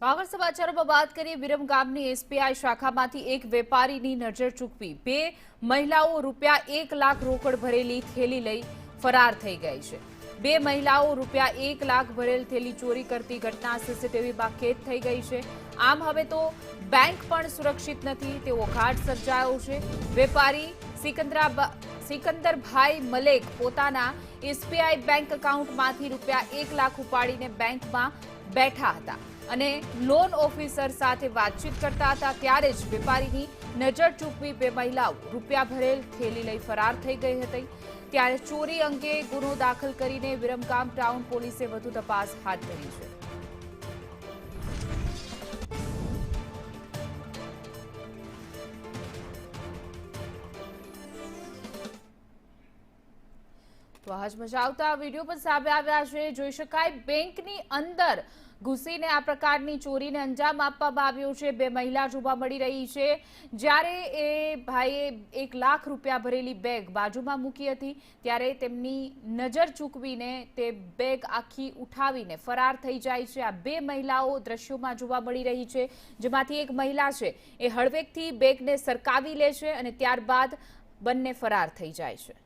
આગળ સમાચારોમાં વાત કરીએ વિરમગામની એસબીઆઈ શાખામાંથી એક વેપારીની નજર ચૂકવી બે મહિલાઓ ₹1 લાખ રોકડ ભરેલી થેલી લઈ ફરાર થઈ ગઈ છે। બે મહિલાઓ ₹1 લાખ ભરેલ થેલી ચોરી કરતી ઘટના સીસીટીવીમાં કેદ થઈ ગઈ છે। આમ હવે તો બેંક પણ સુરક્ષિત નથી તેવો ઘાટ સર્જાયો છે। વેપારી સિકંદરભાઈ મલેક પોતાના એસબીઆઈ બેંક એકાઉન્ટમાંથી ₹1 લાખ ઉપાડીને બેંકમાં બેઠા હતા અને લોન ઓફિસર સાથે વાતચીત કરતા હતા ત્યારે જ વેપારીની નજર ચૂકવી બે મહિલાઓ રૂપિયા ભરેલ થેલી લઈ ફરાર થઈ ગઈ હતી। ત્યારે ચોરી અંગે ગુનો દાખલ કરીને વિરમગામ ટાઉન પોલીસે વધુ તપાસ હાથ ધરી છે। તો આજ મચાવતા વિડીયો પણ સામે આવ્યા છે। જોઈ શકાય બેંકની અંદર ઘૂસીને આ પ્રકારની ચોરીને અંજામ આપવામાં આવ્યો છે। બે મહિલા જોવા મળી રહી છે જ્યારે એ ભાઈએ ₹1 લાખ ભરેલી બેગ બાજુમાં મૂકી હતી ત્યારે તેમની નજર ચૂકવીને તે બેગ આખી ઉઠાવીને ફરાર થઈ જાય છે। આ બે મહિલાઓ દ્રશ્યોમાં જોવા મળી રહી છે જેમાંથી એક મહિલા છે એ હળવેકથી બેગને સરકાવી લે છે અને ત્યારબાદ બંને ફરાર થઈ જાય છે।